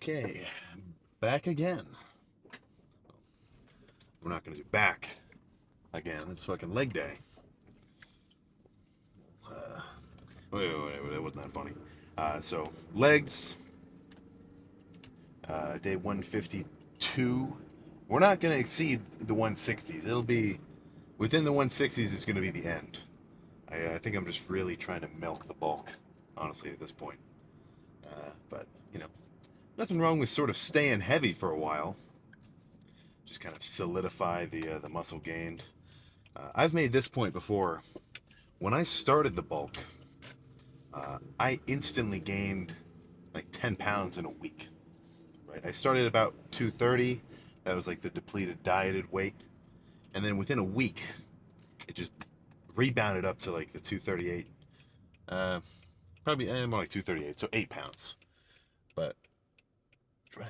Okay, back again. We're not going to do back again. It's fucking leg day. Wait, that wasn't that funny. So, legs, day 152. We're not going to exceed the 160s. It'll be within the 160s is going to be the end. I think I'm just really trying to milk the bulk, honestly, at this point. But, nothing wrong with sort of staying heavy for a while. Just kind of solidify the muscle gained. I've made this point before. When I started the bulk, I instantly gained like 10 pounds in a week. Right? I started about 230. That was like the depleted, dieted weight. And then within a week, it just rebounded up to like the 238. Probably more like 238, so 8 pounds. But, right.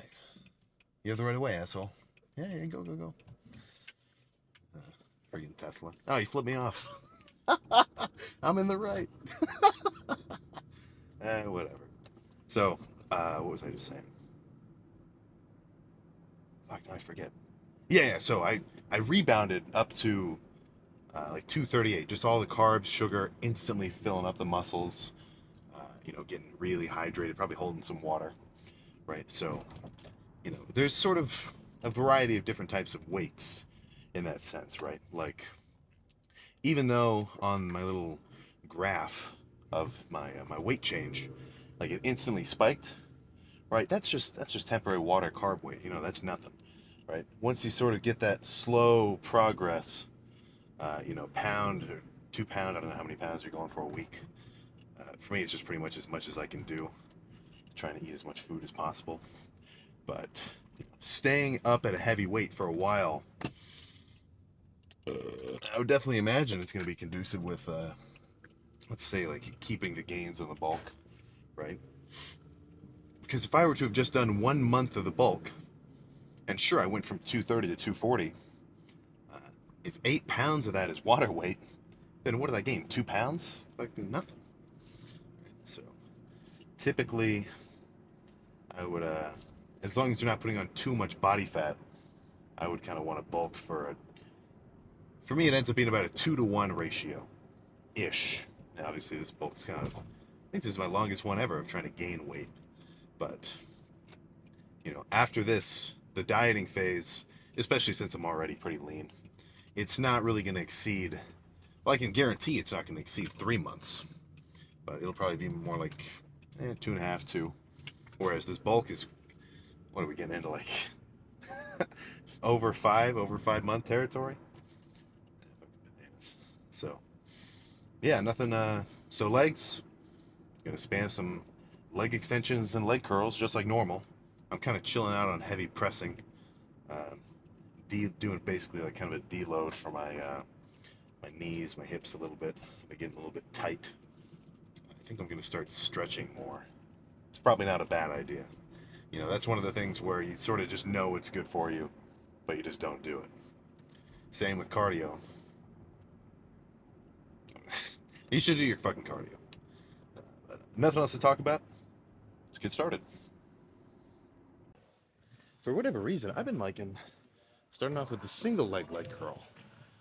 You have the right of way, asshole. Yeah, go. Friggin' Tesla. Oh, you flipped me off. I'm in the right. Whatever. So, what was I just saying? Fuck, no, I forget. Yeah. So I rebounded up to like 238. Just all the carbs, sugar, instantly filling up the muscles. Getting really hydrated, probably holding some water. Right. So, there's sort of a variety of different types of weights in that sense, right? Like, even though on my little graph of my weight change, like it instantly spiked, right? That's just temporary water carb weight. That's nothing, right? Once you sort of get that slow progress, pound or 2 pound, I don't know how many pounds you're going for a week. For me, it's just pretty much as I can do, trying to eat as much food as possible. But staying up at a heavy weight for a while, I would definitely imagine it's going to be conducive with, let's say, like keeping the gains on the bulk, right? Because if I were to have just done 1 month of the bulk, and sure, I went from 230 to 240, uh, if 8 pounds of that is water weight, then what did I gain? 2 pounds? Like nothing. So typically, I would, as long as you're not putting on too much body fat, I would kind of want to bulk for me, it ends up being about a 2-to-1 ratio ish. Now, obviously, this bulk is kind of, I think this is my longest one ever of trying to gain weight. But, after this, the dieting phase, especially since I'm already pretty lean, it's not really going to exceed, well, I can guarantee it's not going to exceed 3 months. But it'll probably be more like 2.5, 2. Whereas this bulk is, what are we getting into, like over 5 month territory? So, yeah, nothing. So legs, gonna spam some leg extensions and leg curls just like normal. I'm kind of chilling out on heavy pressing, uh, doing basically like kind of a deload for my knees, my hips a little bit. They're getting a little bit tight. I think I'm gonna start stretching more. It's probably not a bad idea. That's one of the things where you sort of just know it's good for you, but you just don't do it. Same with cardio. You should do your fucking cardio. But nothing else to talk about. Let's get started. For whatever reason, I've been liking starting off with the single leg curl.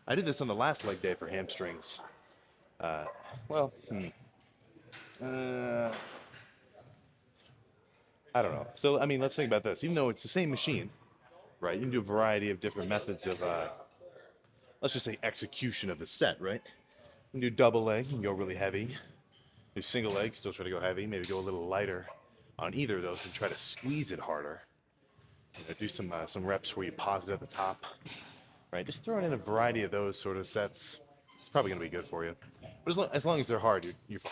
I did this on the last leg day for hamstrings. Uh, well, uh, I don't know. So, I mean, let's think about this. Even though it's the same machine, right? You can do a variety of different methods of, let's just say, execution of the set, right? You can do double leg, you can go really heavy. Do single leg, still try to go heavy. Maybe go a little lighter on either of those and try to squeeze it harder. Do some reps where you pause it at the top, right? Just throwing in a variety of those sort of sets. It's probably going to be good for you. But as long as they're hard, you're fine.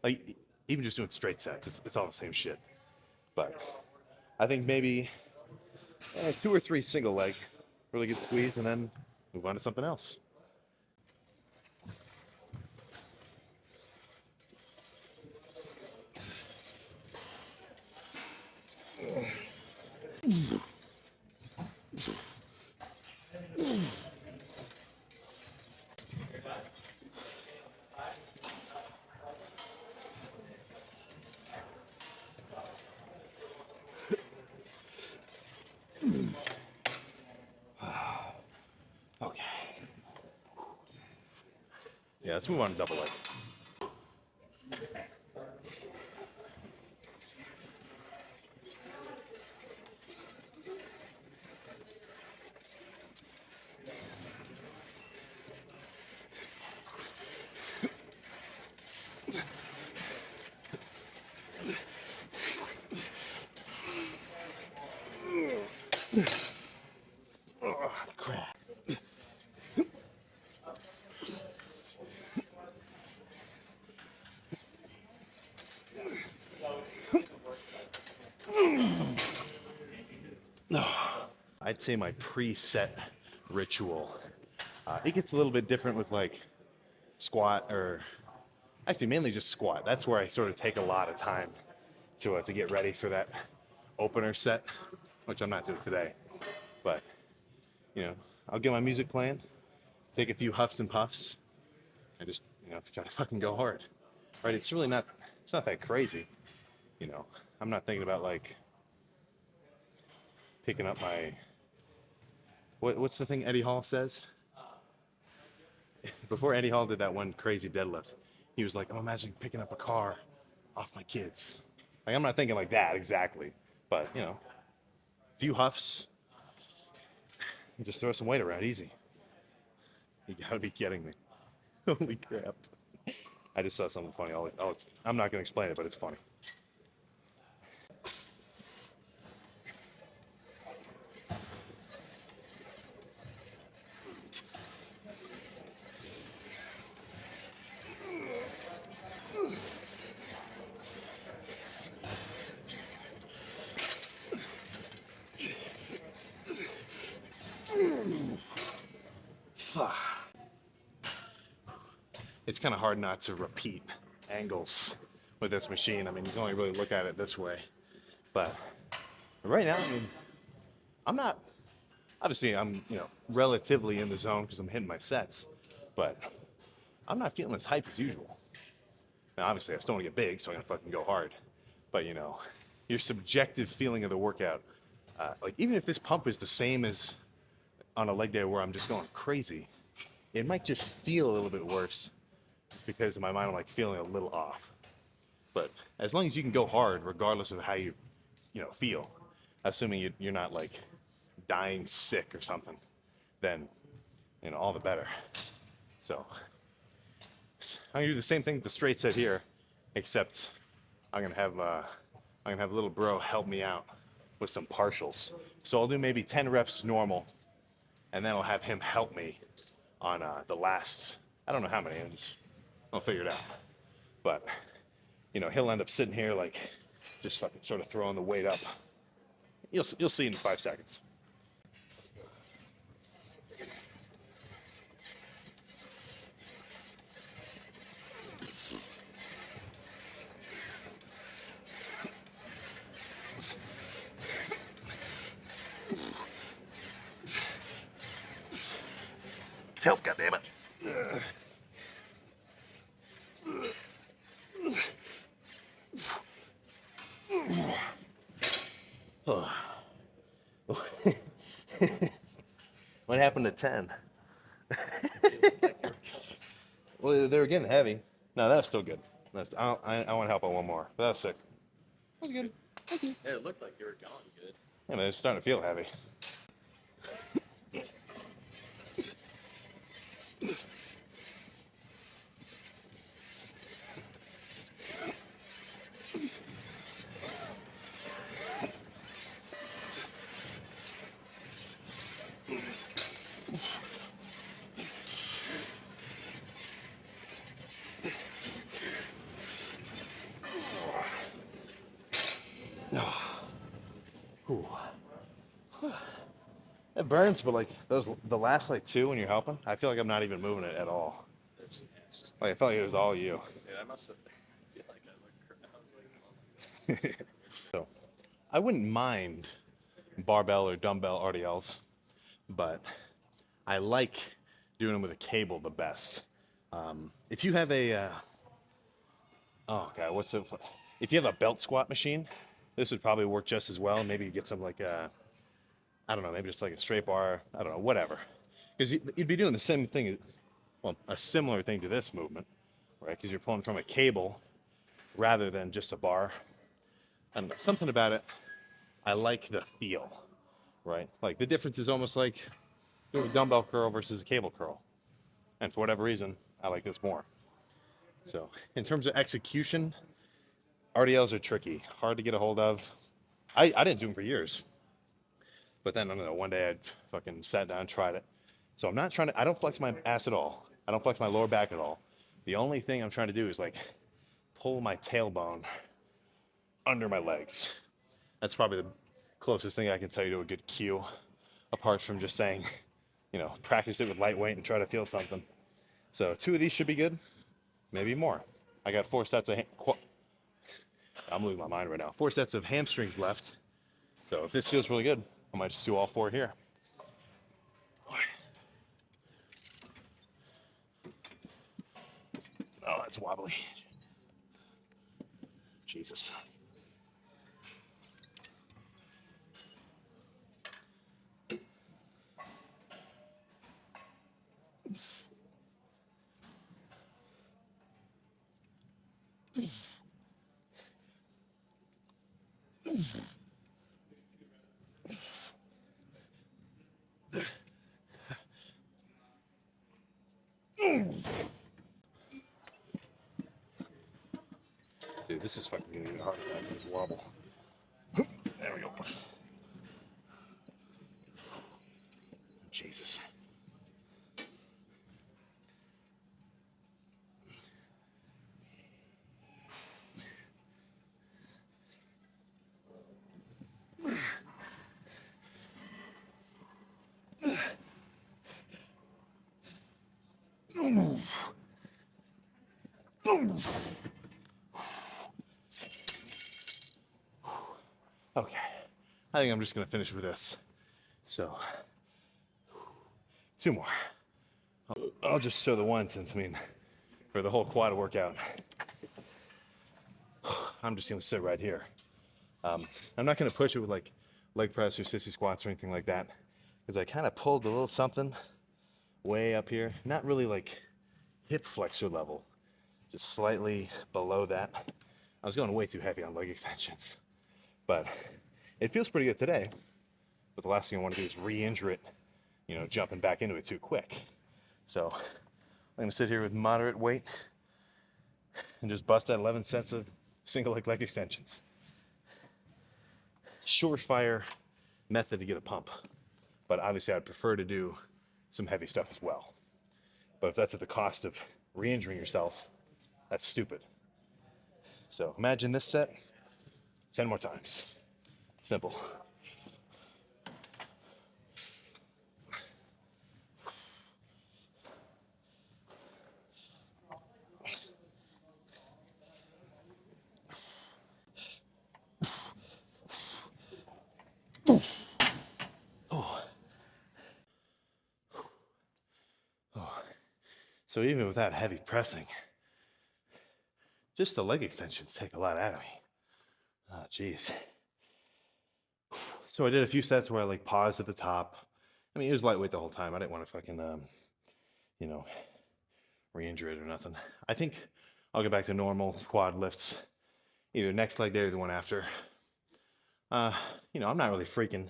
Like, even just doing straight sets, it's all the same shit. But I think maybe 2 or 3 single leg, really good squeeze, and then move on to something else. Okay. Yeah, let's move on to double leg. Oh, crap. I'd say my preset ritual. It gets a little bit different with like squat, or actually mainly just squat. That's where I sort of take a lot of time to get ready for that opener set, which I'm not doing today. But I'll get my music playing, take a few huffs and puffs, and just try to fucking go hard. Right? It's not that crazy. I'm not thinking about like picking up my what's the thing Eddie Hall says? Before Eddie Hall did that one crazy deadlift, he was like, I'm imagining picking up a car off my kids. Like, I'm not thinking like that exactly, but a few huffs, and just throw some weight around, easy. You gotta be kidding me. Holy crap. I just saw something funny. I'm not gonna explain it, but it's funny. It's kind of hard not to repeat angles with this machine. I mean, you can only really look at it this way. But right now, I mean, I'm not, obviously, I'm relatively in the zone because I'm hitting my sets, but I'm not feeling as hype as usual. Now, obviously, I still want to get big, so I'm going to fucking go hard. But, your subjective feeling of the workout, like, even if this pump is the same as on a leg day where I'm just going crazy, it might just feel a little bit worse because in my mind I'm like feeling a little off. But as long as you can go hard, regardless of how you feel, assuming you're not like dying sick or something, then all the better. So I'm gonna do the same thing with the straight set here, except I'm gonna have little bro help me out with some partials. So I'll do maybe 10 reps normal, and then I'll have him help me on the last, I don't know how many, I'll figure it out. But he'll end up sitting here like just fucking sort of throwing the weight up. You'll see in 5 seconds. Help, goddammit. What happened to 10? Well, they were getting heavy. No, that's still good. I want to help on one more. But that's sick. That was good. Yeah, it looked like you were going good. Yeah, man, it's starting to feel heavy. It burns, but like the last like 2 when you're helping, I feel like I'm not even moving it at all. It's just, Like I felt like it was all you. dude, I must have. I feel like I look. I was like, So I wouldn't mind barbell or dumbbell RDLs, but I like doing them with a cable the best. If you have a oh god, if you have a belt squat machine, this would probably work just as well. Maybe you get some like I don't know, maybe just like a straight bar, I don't know, whatever. Because you'd be doing the same thing, well, a similar thing to this movement, right? Because you're pulling from a cable rather than just a bar. And something about it, I like the feel, right? Like the difference is almost like doing a dumbbell curl versus a cable curl. And for whatever reason, I like this more. So in terms of execution, RDLs are tricky, hard to get a hold of. I didn't do them for years. But then, I don't know, one day I fucking sat down and tried it. So I'm not trying to, I don't flex my ass at all. I don't flex my lower back at all. The only thing I'm trying to do is like pull my tailbone under my legs. That's probably the closest thing I can tell you to a good cue, apart from just saying, practice it with lightweight and try to feel something. So 2 of these should be good, maybe more. I got 4 sets of, I'm losing my mind right now. 4 sets of hamstrings left. So if this feels really good, I might just do all 4 here. Oh, that's wobbly. Jesus. Dude, this is fucking getting hard to this wobble. There we go. Jesus. Okay. I think I'm just gonna finish with this. So, 2 more. I'll just show the one since, for the whole quad workout, I'm just gonna sit right here. I'm not gonna push it with like leg press or sissy squats or anything like that, because I kind of pulled a little something way up here. Not really like hip flexor level, just slightly below that. I was going way too heavy on leg extensions, but it feels pretty good today. But the last thing I want to do is re-injure it, jumping back into it too quick. So I'm gonna sit here with moderate weight and just bust out 11 sets of single leg extensions. Surefire method to get a pump, but obviously I'd prefer to do some heavy stuff as well. But if that's at the cost of re-injuring yourself, that's stupid. So imagine this set 10 more times. Simple. Oh. Oh. So even without heavy pressing, just the leg extensions take a lot out of me. Oh, geez. So I did a few sets where I like paused at the top. I mean, it was lightweight the whole time. I didn't want to fucking, you know, re-injure it or nothing. I think I'll get back to normal quad lifts, either next leg day or the one after. I'm not really freaking,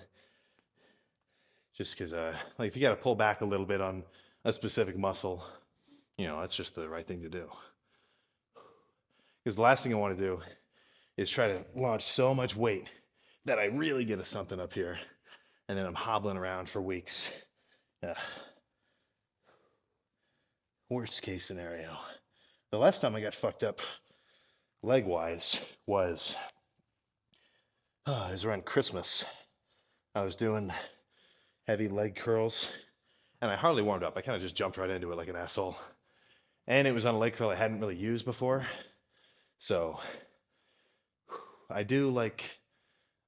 just because, like, if you got to pull back a little bit on a specific muscle, that's just the right thing to do. Because the last thing I want to do is try to launch so much weight that I really get a something up here, and then I'm hobbling around for weeks. Worst case scenario. The last time I got fucked up leg-wise was it was around Christmas. I was doing heavy leg curls, and I hardly warmed up. I kind of just jumped right into it like an asshole. And it was on a leg curl I hadn't really used before. So I do like,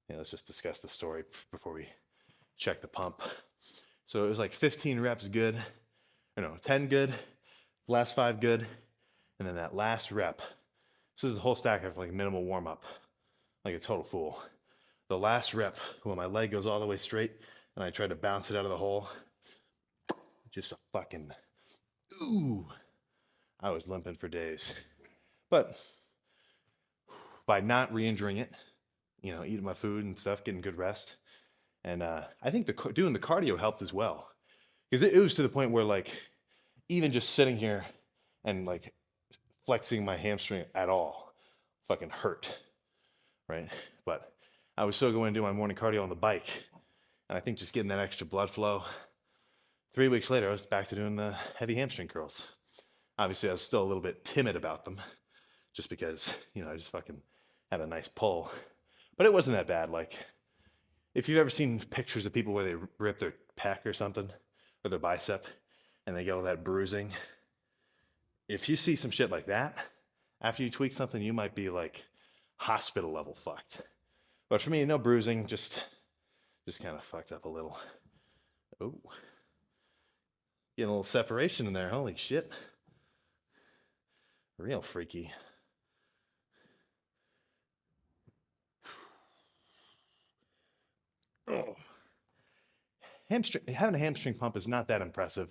let's just discuss the story before we check the pump. So it was like 15 reps good, 10 good, last 5 good, and then that last rep. This is a whole stack of like minimal warm up, like a total fool. The last rep, when my leg goes all the way straight, and I tried to bounce it out of the hole. Just a fucking ooh. I was limping for days. But by not re-injuring it, eating my food and stuff, getting good rest, and I think doing the cardio helped as well, because it was to the point where like even just sitting here and like flexing my hamstring at all fucking hurt, right? But I was still going to do my morning cardio on the bike, and I think just getting that extra blood flow. 3 weeks later, I was back to doing the heavy hamstring curls. Obviously, I was still a little bit timid about them, just because I just fucking had a nice pull, but it wasn't that bad. Like, if you've ever seen pictures of people where they rip their pec or something, or their bicep, and they get all that bruising, if you see some shit like that, after you tweak something, you might be like hospital level fucked. But for me, no bruising, just kind of fucked up a little. Oh, getting a little separation in there. Holy shit. Real freaky. Oh. Having a hamstring pump is not that impressive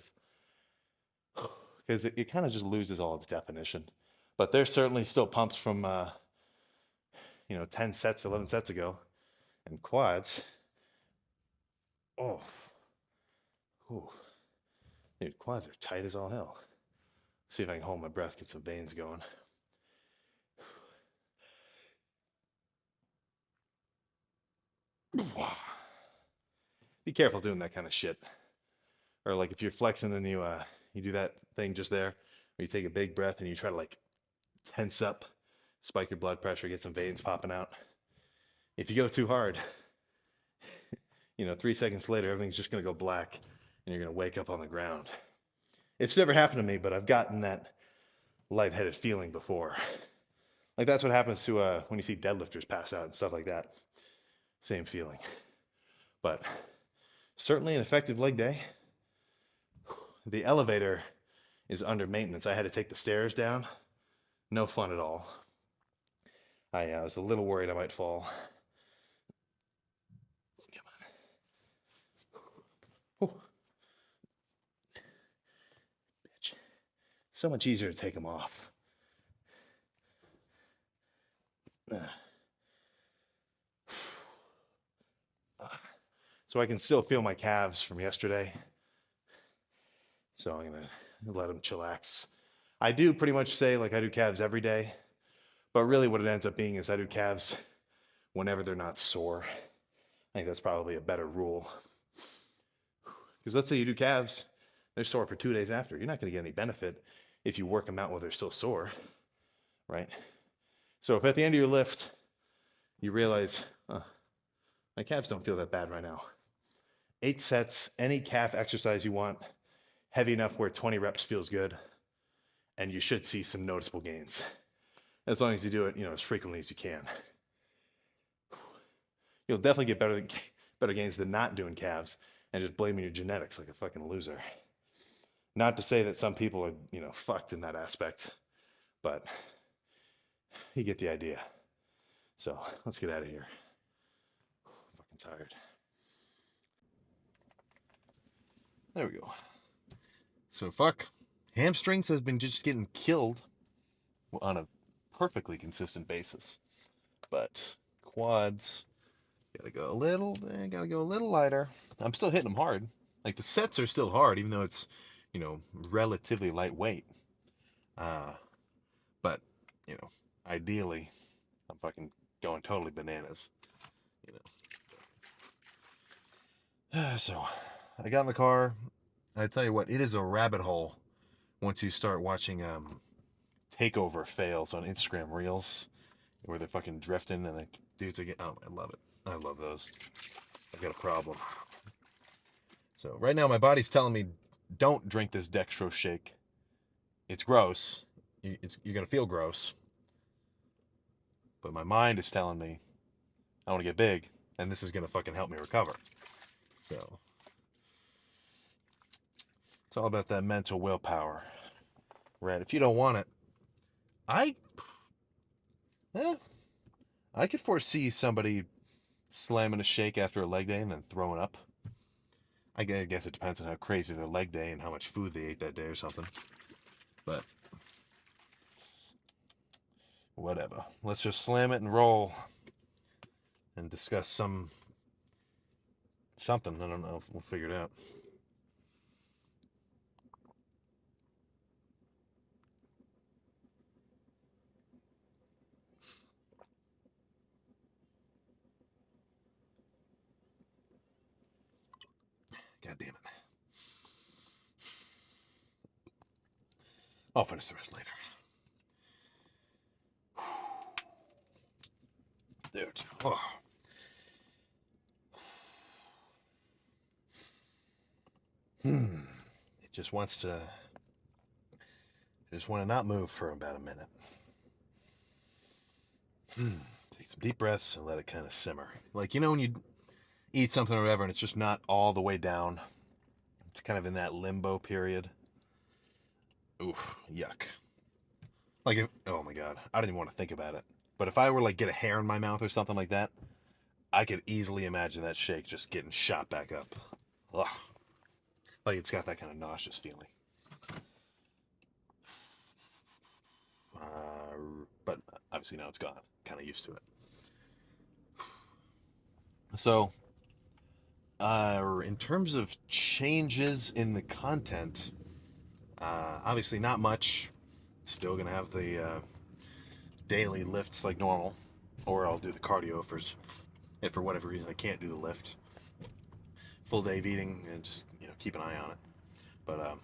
because it kind of just loses all its definition. But there's certainly still pumps from 10 sets, 11 sets ago, and quads. Oh, ooh. Dude, quads are tight as all hell. See if I can hold my breath, get some veins going. Be careful doing that kind of shit. Or like if you're flexing and you do that thing just there, where you take a big breath and you try to like tense up, spike your blood pressure, get some veins popping out. If you go too hard, 3 seconds later, everything's just gonna go black and you're gonna wake up on the ground. It's never happened to me, but I've gotten that lightheaded feeling before. Like that's what happens to when you see deadlifters pass out and stuff like that. Same feeling. But certainly an effective leg day. The elevator is under maintenance. I had to take the stairs down. No fun at all. I was a little worried I might fall. Come on. Bitch. So much easier to take them off. So I can still feel my calves from yesterday. So I'm gonna let them chillax. I do pretty much say like I do calves every day, but really what it ends up being is I do calves whenever they're not sore. I think that's probably a better rule. Because let's say you do calves, they're sore for 2 days after. You're not gonna get any benefit if you work them out while they're still sore, right? So if at the end of your lift, you realize, my calves don't feel that bad right now. 8 sets, any calf exercise you want, heavy enough where 20 reps feels good, and you should see some noticeable gains. As long as you do it, as frequently as you can. You'll definitely get better gains than not doing calves and just blaming your genetics like a fucking loser. Not to say that some people are, fucked in that aspect, but you get the idea. So let's get out of here. I'm fucking tired. There we go. So fuck. Hamstrings has been just getting killed on a perfectly consistent basis. But quads, gotta go a little lighter. I'm still hitting them hard. Like the sets are still hard, even though it's, relatively lightweight. But, ideally, I'm fucking going totally bananas. So, I got in the car. I tell you what, it is a rabbit hole once you start watching takeover fails on Instagram Reels, where they're fucking drifting and the dudes are getting. Oh, I love it. I love those. I've got a problem. So right now my body's telling me, don't drink this dextrose shake. It's gross. You're gonna feel gross. But my mind is telling me, I want to get big, and this is gonna fucking help me recover. So it's all about that mental willpower, right? If you don't want it, I could foresee somebody slamming a shake after a leg day and then throwing up. I guess it depends on how crazy their leg day and how much food they ate that day or something. But whatever. Let's just slam it and roll and discuss something. I don't know. We'll figure it out. God damn it. I'll finish the rest later. Dude. Oh. It just wants to. I just want to not move for about a minute. Take some deep breaths and let it kind of simmer. Like, you know, when you eat something or whatever and it's just not all the way down, it's kind of in that limbo period. Oof, yuck. Like, oh my God, I don't even want to think about it. But if I were like get a hair in my mouth or something like that, I could easily imagine that shake just getting shot back up. Ugh. Like it's got that kind of nauseous feeling. But obviously now it's gone. Kind of used to it. So, in terms of changes in the content, obviously not much. Still gonna have the daily lifts like normal, or I'll do the cardio if for whatever reason I can't do the lift. Full day of eating and just keep an eye on it. But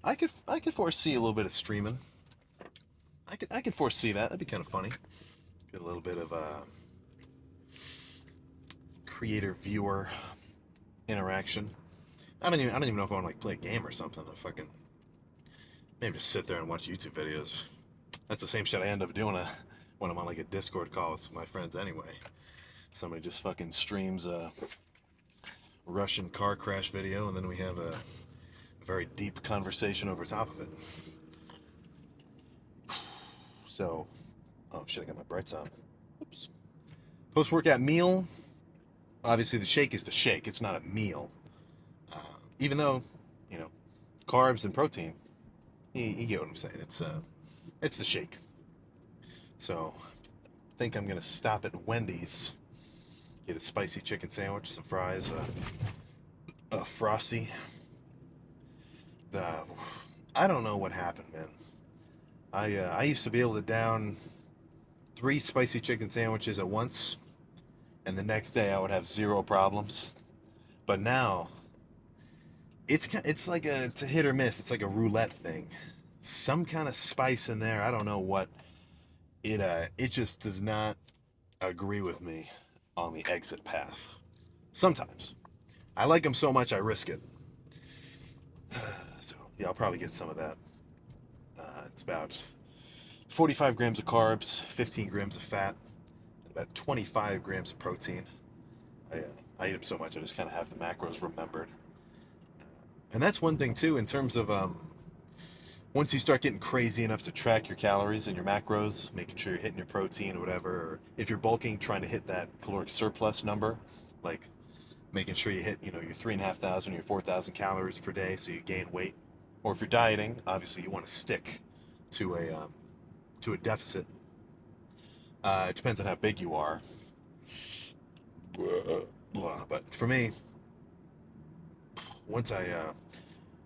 I could foresee a little bit of streaming. I could foresee that. That'd be kind of funny. Get a little bit of creator viewer interaction. I don't even know if I want to like play a game or something. I fucking maybe just sit there and watch YouTube videos. That's the same shit I end up doing when I'm on like a Discord call with my friends anyway. Somebody just fucking streams a Russian car crash video, and then we have a very deep conversation over top of it. So, oh shit, I got my brights on. Oops. Post-workout meal. Obviously, the shake is the shake. It's not a meal. Uh, Even though, you know, carbs and protein, you get what I'm saying. It's the shake. So, I think I'm gonna stop at Wendy's, get a spicy chicken sandwich, some fries, a frosty. The I don't know what happened, man. I used to be able to down 3 spicy chicken sandwiches at once, and the next day I would have zero problems. But now it's like it's a hit or miss. It's like a roulette thing. Some kind of spice in there. I don't know what it just does not agree with me on the exit path. Sometimes I like them so much I risk it. So yeah, I'll probably get some of that. It's about 45 grams of carbs, 15 grams of fat, about 25 grams of protein. I, uh, I eat them so much I just kind of have the macros remembered. And that's one thing too in terms of once you start getting crazy enough to track your calories and your macros, making sure you're hitting your protein or whatever, or if you're bulking, trying to hit that caloric surplus number, like making sure you hit, your 3,500 or your 4,000 calories per day so you gain weight. Or if you're dieting, obviously you want to stick to a deficit. It depends on how big you are. But for me, once I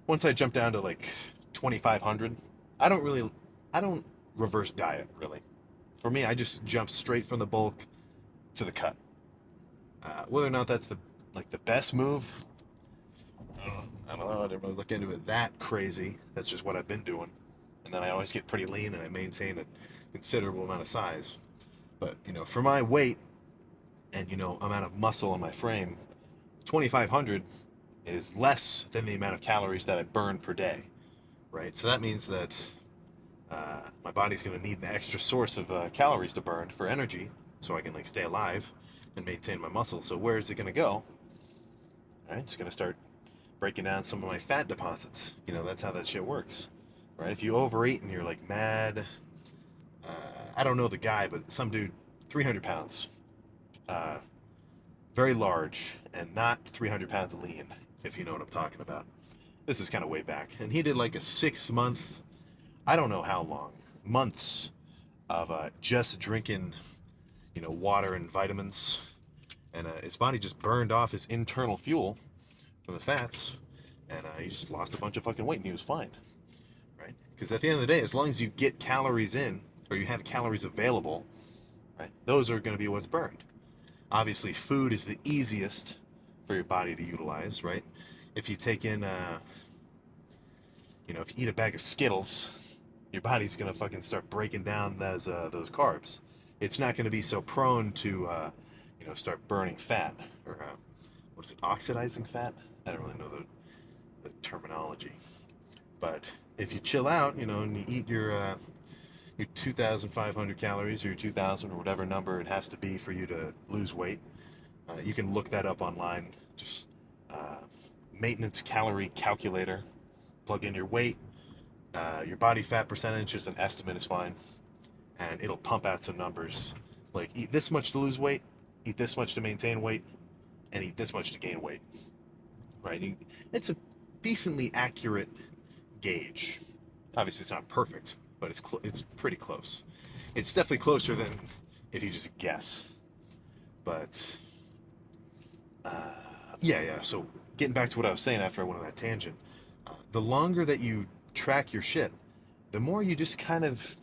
once I jump down to like 2,500, I don't really, I don't reverse diet really. For me, I just jump straight from the bulk to the cut. Whether or not that's the best move, I don't know. I didn't really look into it that crazy. That's just what I've been doing, and then I always get pretty lean and I maintain a considerable amount of size. But for my weight and amount of muscle in my frame, 2,500 is less than the amount of calories that I burn per day, right? So that means that my body's going to need an extra source of calories to burn for energy, so I can like stay alive and maintain my muscle. So where is it going to go? All right, it's going to start breaking down some of my fat deposits. That's how that shit works, right? If you overeat and you're like mad, I don't know the guy, but some dude, 300 pounds, uh, very large, and not 300 pounds lean. if you know what I'm talking about. This is kind of way back. And he did like a 6 month, I don't know how long, months of just drinking, water and vitamins. And his body just burned off his internal fuel from the fats. And he just lost a bunch of fucking weight and he was fine. Right? Because at the end of the day, as long as you get calories in or you have calories available, right, those are going to be what's burned. Obviously, food is the easiest for your body to utilize, right? If you take in, if you eat a bag of Skittles, your body's gonna fucking start breaking down those carbs. It's not gonna be so prone to, start burning fat or what is it, oxidizing fat? I don't really know the terminology, but if you chill out, and you eat your 2,500 calories or your 2,000 or whatever number it has to be for you to lose weight. You can look that up online. Just uh, maintenance calorie calculator. Plug in your weight, your body fat percentage, is an estimate is fine, and it'll pump out some numbers. Like eat this much to lose weight, eat this much to maintain weight, and eat this much to gain weight. Right? It's a decently accurate gauge. Obviously, it's not perfect, but it's pretty close. It's definitely closer than if you just guess. But uh, yeah. So getting back to what I was saying after I went on that tangent, the longer that you track your shit, the more you just kind of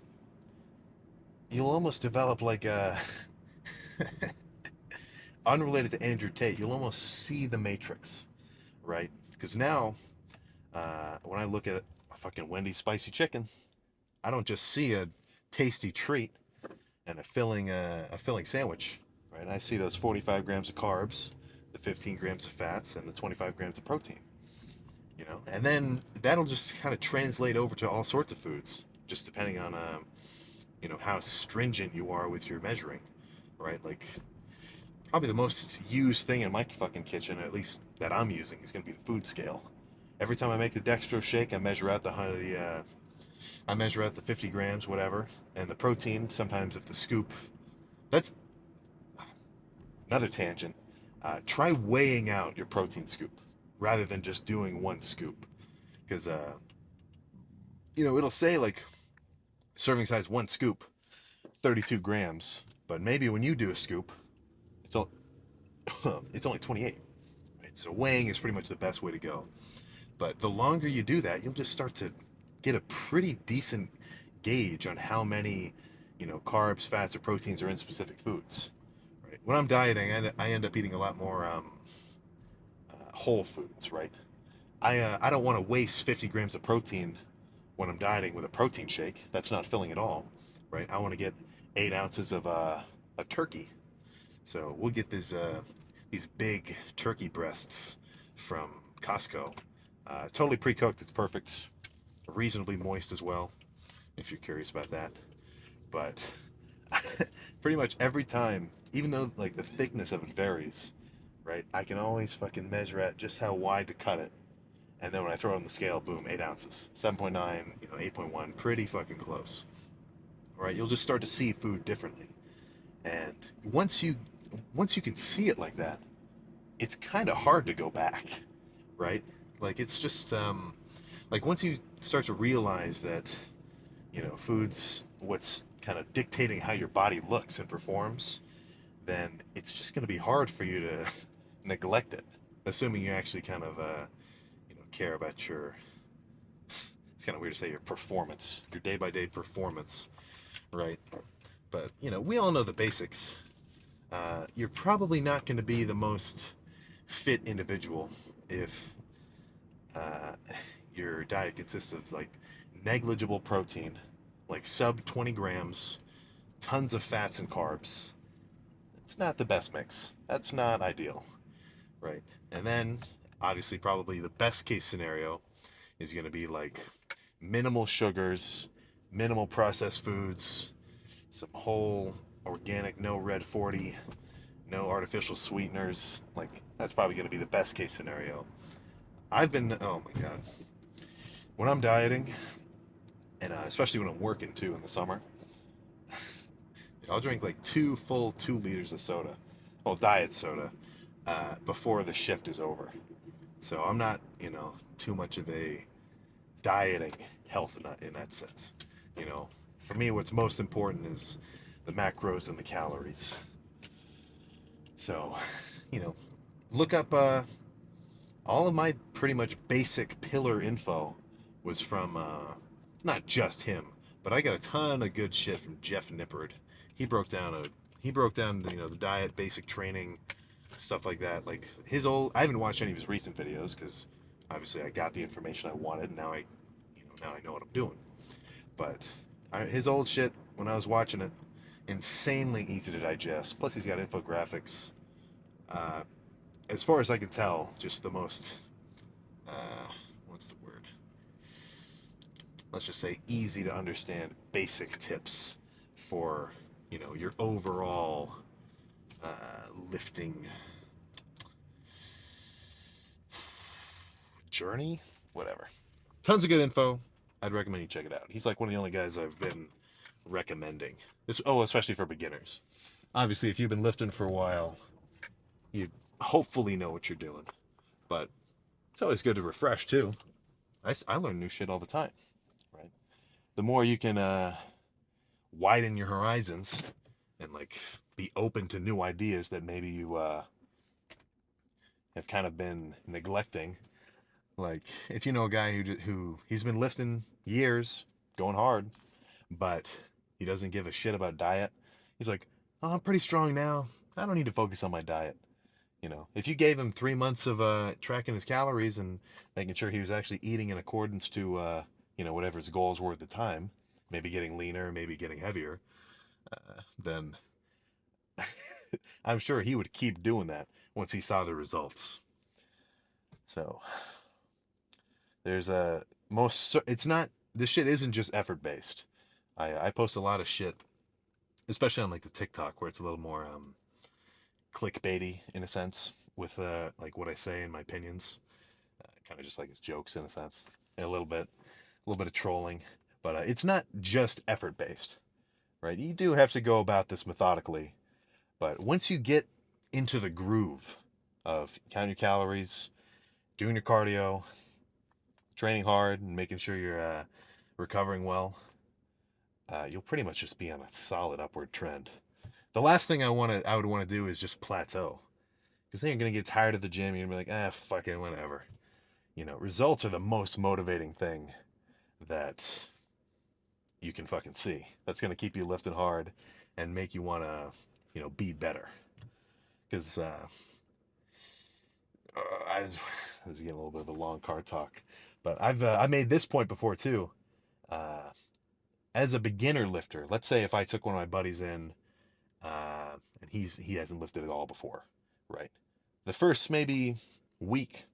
you'll almost develop like a unrelated to Andrew Tate. You'll almost see the Matrix, right? Because now, when I look at a fucking Wendy's spicy chicken, I don't just see a tasty treat and a filling sandwich, right? I see those 45 grams of carbs, the 15 grams of fats, and the 25 grams of protein. And then that'll just kind of translate over to all sorts of foods, just depending on how stringent you are with your measuring, right? Like probably the most used thing in my fucking kitchen, at least that I'm using, is gonna be the food scale. Every time I make the dextrose shake, I measure out I measure out the 50 grams, whatever, and the protein. Sometimes if the scoop, that's another tangent. Try weighing out your protein scoop rather than just doing one scoop, because it'll say like serving size one scoop, 32 grams, but maybe when you do a scoop, it's all, it's only 28. Right? So weighing is pretty much the best way to go. But the longer you do that, you'll just start to get a pretty decent gauge on how many, carbs, fats, or proteins are in specific foods. Right? When I'm dieting, I end up eating a lot more whole foods. Right? I don't want to waste 50 grams of protein when I'm dieting with a protein shake. That's not filling at all. Right? I want to get 8 ounces of turkey. So we'll get these big turkey breasts from Costco. Totally pre-cooked. It's perfect. Reasonably moist as well, if you're curious about that. But pretty much every time, even though like the thickness of it varies, right? I can always fucking measure out just how wide to cut it. And then when I throw it on the scale, boom, 8 ounces. 7.9, 8.1, pretty fucking close. All right, you'll just start to see food differently. And once you can see it like that, it's kind of hard to go back, right? Like it's just like once you start to realize that food's what's kind of dictating how your body looks and performs, then it's just going to be hard for you to neglect it, assuming you actually kind of care about your, it's kind of weird to say, your performance, your day by day performance, right? But we all know the basics. You're probably not going to be the most fit individual if your diet consists of like negligible protein, like sub 20 grams, tons of fats and carbs. It's not the best mix. That's not ideal, right? And then obviously probably the best case scenario is going to be like minimal sugars, minimal processed foods, some whole organic, no red 40, no artificial sweeteners. Like that's probably going to be the best case scenario. Oh my God, when I'm dieting, and especially when I'm working too in the summer, I'll drink like two full 2 liters of soda, well, diet soda, before the shift is over. So I'm not, too much of a dieting health in that sense. You know, for me, what's most important is the macros and the calories. So, you know, look up all of my pretty much basic pillar info was from not just him, but I got a ton of good shit from Jeff Nippard. He broke down the diet, basic training, stuff like that. Like his old, I haven't watched any of his recent videos because obviously I got the information I wanted. And now I know what I'm doing. But his old shit when I was watching it, insanely easy to digest. Plus he's got infographics. Uh, as far as I can tell, just the most what's the word? Let's just say easy to understand basic tips for your overall uh, lifting journey, whatever. Tons of good info. I'd recommend you check it out. He's like one of the only guys I've been recommending this. Oh, especially for beginners. Obviously, if you've been lifting for a while, you hopefully know what you're doing. But it's always good to refresh too. I learn new shit all the time, right? The more you can widen your horizons and like be open to new ideas that maybe you have kind of been neglecting. Like if you know a guy who he's been lifting years, going hard, but he doesn't give a shit about diet. He's like, oh, I'm pretty strong now. I don't need to focus on my diet. If you gave him 3 months of tracking his calories and making sure he was actually eating in accordance to whatever his goals were at the time, maybe getting leaner, maybe getting heavier, then I'm sure he would keep doing that once he saw the results. So there's a it's not, this shit isn't just effort based. I post a lot of shit, especially on like the TikTok where it's a little more clickbaity in a sense with like what I say and my opinions, kind of just like it's jokes in a sense, and a little bit of trolling, but it's not just effort based, right? You do have to go about this methodically, but once you get into the groove of counting your calories, doing your cardio, training hard, and making sure you're recovering well, you'll pretty much just be on a solid upward trend. The last thing I would want to do is just plateau, because then you're gonna get tired of the gym. You're gonna be like, fucking whatever. Results are the most motivating thing that you can fucking see. That's gonna keep you lifting hard and make you wanna, be better. Because this is getting a little bit of a long car talk, but I made this point before too. Uh, as a beginner lifter, let's say if I took one of my buddies in, and he hasn't lifted at all before, right? The first maybe week,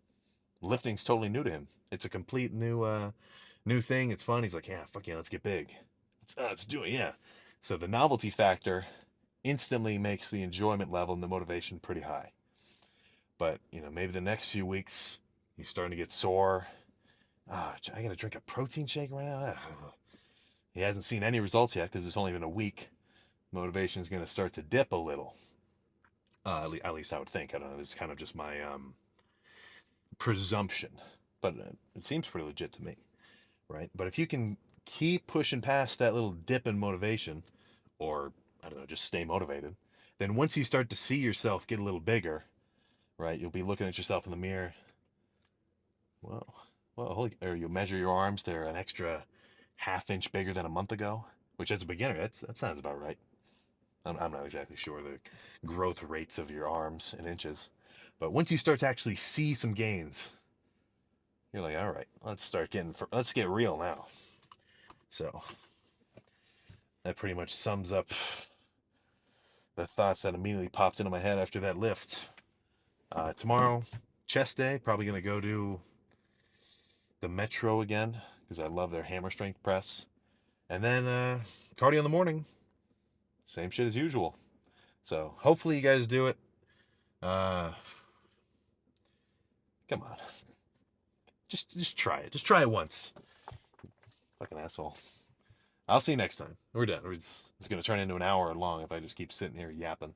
lifting's totally new to him. It's a complete new thing. It's fun. He's like, yeah, fuck yeah, let's get big. Let's do it, yeah. So the novelty factor instantly makes the enjoyment level and the motivation pretty high. But maybe the next few weeks he's starting to get sore. I gotta drink a protein shake right now. He hasn't seen any results yet because it's only been a week. Motivation is going to start to dip a little. At least I would think. I don't know. This is kind of just my presumption, but it seems pretty legit to me, right? But if you can keep pushing past that little dip in motivation, or I don't know, just stay motivated, then once you start to see yourself get a little bigger, right? You'll be looking at yourself in the mirror. Well, or you measure your arms; they're an extra half inch bigger than a month ago. Which, as a beginner, that sounds about right. I'm not exactly sure the growth rates of your arms in inches, but once you start to actually see some gains, you're like, all right, let's get real now. So that pretty much sums up the thoughts that immediately popped into my head after that lift. Tomorrow, chest day, probably gonna go do the Metro again because I love their hammer strength press, and then cardio in the morning, same shit as usual. So hopefully you guys do it. Uh, Come on. Just try it. Just try it once. Fucking asshole. I'll see you next time. We're done. It's going to turn into an hour long if I just keep sitting here yapping.